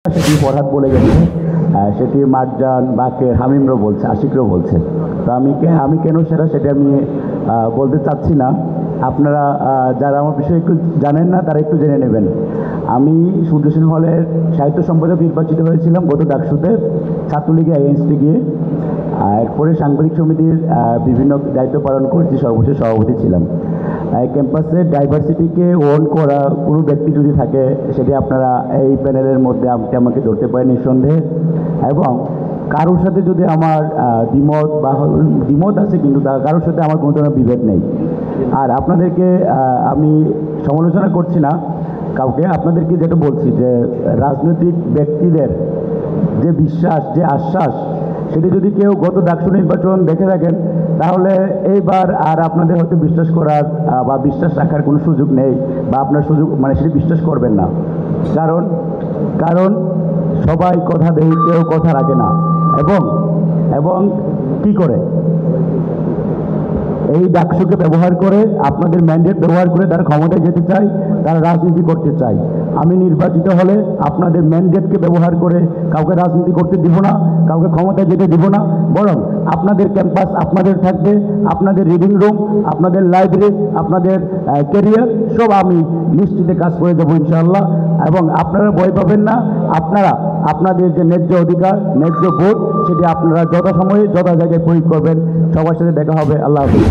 সেটি ফরহাদ বলে গেছে, সেটি মারজান, বাকের, হামিমরাও বলছে, আশিকরাও বলছে। তো আমি কেন সেটা আমি বলতে চাচ্ছি না। আপনারা যারা আমার বিষয়ে একটু জানেন না তারা একটু জেনে নেবেন। আমি সূর্য সিনেমা হলের সাহিত্য সম্পাদক নির্বাচিত হয়েছিলাম গত ডাকসুতে, ছাত্রলীগে এগেনস্টে গিয়ে। এরপরে সাংবাদিক সমিতির বিভিন্ন দায়িত্ব পালন করেছি, সর্বশেষ সভাপতি ছিলাম। ক্যাম্পাসের ডাইভার্সিটিকে ওন করা কোনো ব্যক্তি যদি থাকে, সেটি আপনারা এই প্যানেলের মধ্যে আমাকে ধরতে পারেন নিঃসন্দেহে। এবং কারোর সাথে যদি আমার দ্বিমত আছে, কিন্তু কারোর সাথে আমার কোনো ধরনের বিভেদ নেই। আর আপনাদেরকে আমি সমালোচনা করছি না কাউকে, আপনাদেরকে যেটা বলছি যে রাজনৈতিক ব্যক্তিদের যে বিশ্বাস, যে আশ্বাস, সেটি যদি কেউ গত ডাকসু নির্বাচন দেখে থাকেন, তাহলে এইবার আর আপনাদের হয়তো বিশ্বাস করার বা বিশ্বাস রাখার কোনো সুযোগ নেই, বা আপনার সুযোগ সেটি বিশ্বাস করবেন না। কারণ সবাই কথা দেয়, কেউ কথা রাখে না। এবং কি করে এই ডাকসুকে ব্যবহার করে, আপনাদের ম্যান্ডেট ব্যবহার করে তারা ক্ষমতায় যেতে চায়, তারা রাজনীতি করতে চায়। আমি নির্বাচিত হলে আপনাদের ম্যান্ডেটকে ব্যবহার করে কাউকে রাজনীতি করতে দিব না, কাউকে ক্ষমতায় যেতে দিব না। বরং আপনাদের ক্যাম্পাস আপনাদের থাকবে, আপনাদের রিডিং রুম, আপনাদের লাইব্রেরি, আপনাদের ক্যারিয়ার সব আমি নিশ্চিতে কাজ করে দেবো ইনশাআল্লাহ। এবং আপনারা ভয় পাবেন না। আপনারা আপনাদের যে ন্যায্য অধিকার, ন্যায্য ভোট, সেটি আপনারা যথাসময়ে যথা জায়গায় প্রয়োগ করবেন। সবার সাথে দেখা হবে। আল্লাহ হাফেজ।